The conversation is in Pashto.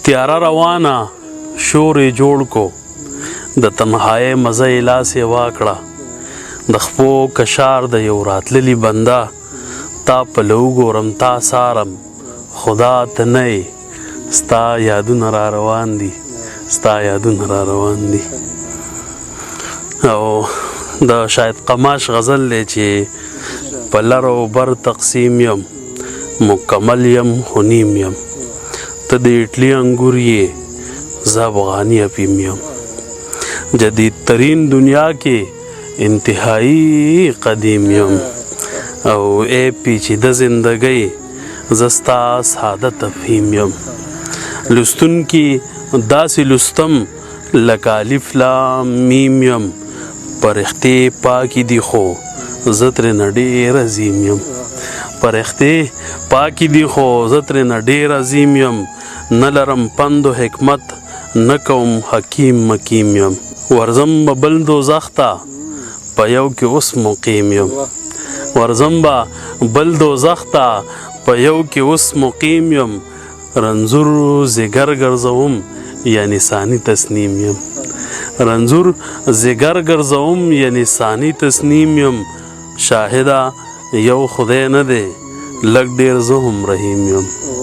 تیاره روانه شور یې جوړ کو د تنهایۍ مزه یې لاس یې واکړه د خپو کشار د یو راتللي بنده تا پله وګورم تا سارم خدا ته نه یې ستا یادونه را روان دي ستا یادونه را روان دي. او د شاید قماش غزل دی چې په لر او بر تقسیم یم مکمل یم خو نیم یم ته د اټلي انګور یې زه افغاني افیم یم جدید ترین دنیا کې انتهایی قدیم یم او ای پیچیده زندګۍ زه ستا ساده تفهیم یم لوستونکي داسې لوستم لکه الف لام میم یم پرښتې پاکې دي خو زه ترېنه ډېر عظیم یم پرښتې پاکې دي خو زه ترېنه ډېر عظیم یم نه لرم پند و حکمت نه کوم حکیم مکیم یم ورځم به بل دوزخ ته په یو کې اوس مقیم یم ورځم به بل دوزخ ته په یو کې اوس مقیم یم رنځور زیګر ګرځوم یعنی ثاني تسنیم یم رنځور زیګر ګرځوم یعنی ثاني تسنیم یم شاهده یو خدای نه دی لږ ډېر زه هم رحیم یم